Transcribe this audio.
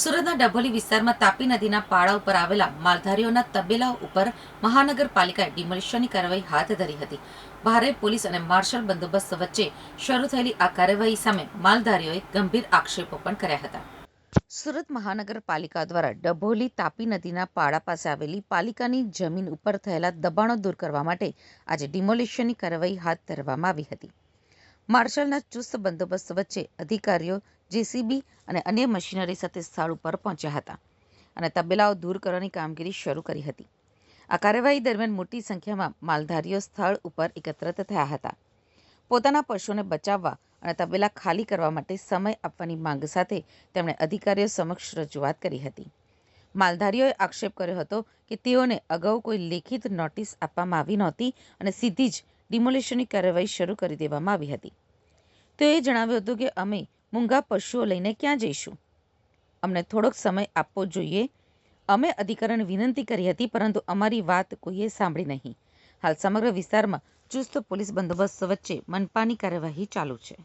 સુરતના ડભોલી વિસ્તારમાં તાપી નદીના પાળા ઉપર આવેલા માલધારીઓના તબેલાઓ ઉપર મહાનગરપાલિકાએ ડિમોલિશનની કાર્યવાહી હાથ ધરી હતી. ભારે પોલીસ અને માર્શલ બંદોબસ્ત વચ્ચે શરૂ થયેલી આ કાર્યવાહી સામે માલધારીઓએ ગંભીર આક્ષેપો પણ કર્યા હતા. સુરત મહાનગરપાલિકા દ્વારા ડભોલી તાપી નદીના પાળા પાસે આવેલી પાલિકાની જમીન ઉપર થયેલા દબાણો દૂર કરવા માટે આજે ડિમોલિશનની કાર્યવાહી હાથ ધરવામાં આવી હતી. માર્શલના ચુસ્ત બંદોબસ્ત વચ્ચે અધિકારીઓ જેસીબી અને અન્ય મશીનરી સાથે સ્થળ ઉપર પહોંચ્યા હતા અને તબેલાઓ દૂર કરવાની કામગીરી શરૂ કરી હતી. આ કાર્યવાહી દરમિયાન મોટી સંખ્યામાં માલધારીઓ સ્થળ ઉપર એકત્રિત થયા હતા. પોતાના પશુઓને બચાવવા અને તબેલા ખાલી કરવા માટે સમય આપવાની માંગ સાથે તેમણે અધિકારીઓ સમક્ષ રજૂઆત કરી હતી. માલધારીઓએ આક્ષેપ કર્યો હતો કે તેઓને અગાઉ કોઈ લેખિત નોટિસ આપવામાં આવી નહોતી અને સીધી જ ડિમોલિશનની કાર્યવાહી શરૂ કરી દેવામાં આવી હતી. તેઓએ જણાવ્યું હતું કે અમે મૂંગા પશુઓ લઈને ક્યાં જઈશું? અમને થોડોક સમય આપવો જોઈએ. અમે અધિકારીને વિનંતી કરી હતી, પરંતુ અમારી વાત કોઈએ સાંભળી નહીં. હાલ સમગ્ર વિસ્તારમાં ચુસ્ત પોલીસ બંદોબસ્ત વચ્ચે મનપાની કાર્યવાહી ચાલુ છે.